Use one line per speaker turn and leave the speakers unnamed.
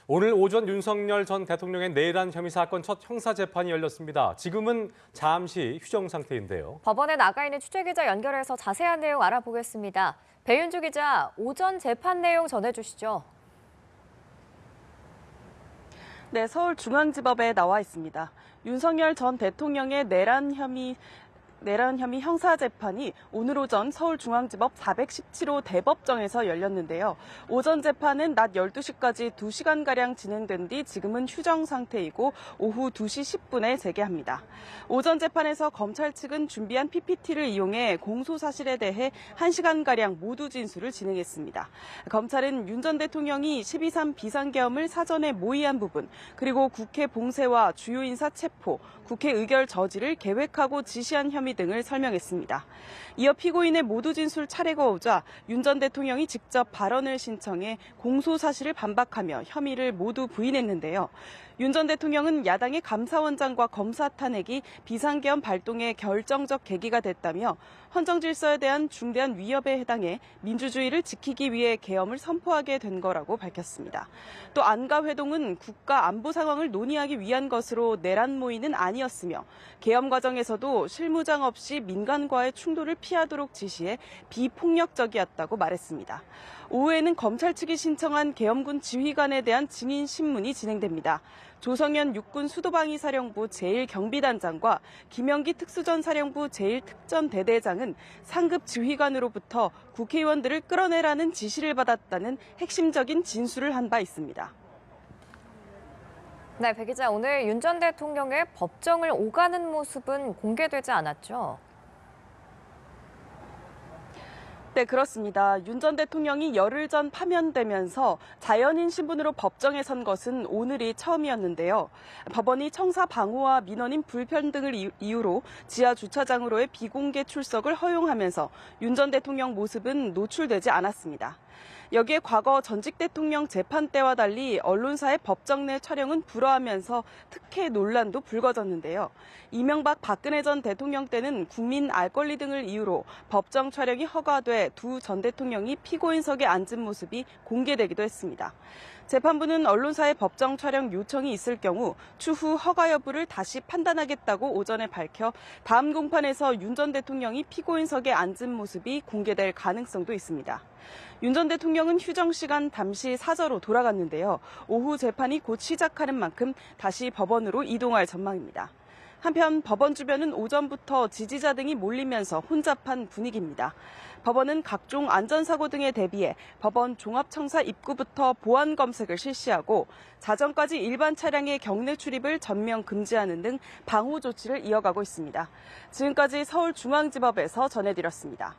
오늘 오전 윤석열 전 대통령의 내란 혐의 사건 첫 형사재판이 열렸습니다. 지금은 잠시 휴정 상태인데요.
법원에 나가 있는 취재기자 연결해서 자세한 내용 알아보겠습니다. 배윤주 기자, 오전 재판 내용 전해주시죠.
네, 서울중앙지법에 나와 있습니다. 윤석열 전 대통령의 내란 혐의 형사재판이 오늘 오전 서울중앙지법 417호 대법정에서 열렸는데요. 오전 재판은 낮 12시까지 2시간가량 진행된 뒤 지금은 휴정 상태이고 오후 2시 10분에 재개합니다. 오전 재판에서 검찰 측은 준비한 PPT를 이용해 공소사실에 대해 1시간가량 모두 진술을 진행했습니다. 검찰은 윤 전 대통령이 12.3 비상계엄을 사전에 모의한 부분, 그리고 국회 봉쇄와 주요 인사 체포, 국회 의결 저지를 계획하고 지시한 혐의 등을 설명했습니다. 이어 피고인의 모두 진술 차례가 오자 윤 전 대통령이 직접 발언을 신청해 공소 사실을 반박하며 혐의를 모두 부인했는데요. 윤 전 대통령은 야당의 감사원장과 검사 탄핵이 비상계엄 발동의 결정적 계기가 됐다며 헌정 질서에 대한 중대한 위협에 해당해 민주주의를 지키기 위해 계엄을 선포하게 된 거라고 밝혔습니다. 또 안가 회동은 국가 안보 상황을 논의하기 위한 것으로 내란 모의는 아니었으며 계엄 과정에서도 실무장 없이 민간과의 충돌을 피하도록 지시해 비폭력적이었다고 말했습니다. 오후에는 검찰 측이 신청한 계엄군 지휘관에 대한 증인 신문이 진행됩니다. 조성현 육군 수도방위사령부 제1경비단장과 김영기 특수전사령부 제1특전대대장은 상급 지휘관으로부터 국회의원들을 끌어내라는 지시를 받았다는 핵심적인 진술을 한 바 있습니다.
네, 배 기자, 오늘 윤 전 대통령의 법정을 오가는 모습은 공개되지 않았죠?
네, 그렇습니다. 윤 전 대통령이 열흘 전 파면되면서 자연인 신분으로 법정에 선 것은 오늘이 처음이었는데요. 법원이 청사 방호와 민원인 불편등을 이유로 지하 주차장으로의 비공개 출석을 허용하면서 윤 전 대통령 모습은 노출되지 않았습니다. 여기에 과거 전직 대통령 재판 때와 달리 언론사의 법정 내 촬영은 불허하면서 특혜 논란도 불거졌는데요. 이명박 박근혜 전 대통령 때는 국민 알 권리 등을 이유로 법정 촬영이 허가돼 두 전 대통령이 피고인석에 앉은 모습이 공개되기도 했습니다. 재판부는 언론사의 법정 촬영 요청이 있을 경우 추후 허가 여부를 다시 판단하겠다고 오전에 밝혀 다음 공판에서 윤 전 대통령이 피고인석에 앉은 모습이 공개될 가능성도 있습니다. 윤 전 대통령은 휴정 시간 잠시 사저로 돌아갔는데요. 오후 재판이 곧 시작하는 만큼 다시 법원으로 이동할 전망입니다. 한편 법원 주변은 오전부터 지지자 등이 몰리면서 혼잡한 분위기입니다. 법원은 각종 안전사고 등에 대비해 법원 종합청사 입구부터 보안 검색을 실시하고 자정까지 일반 차량의 경내 출입을 전면 금지하는 등 방호 조치를 이어가고 있습니다. 지금까지 서울중앙지법에서 전해드렸습니다.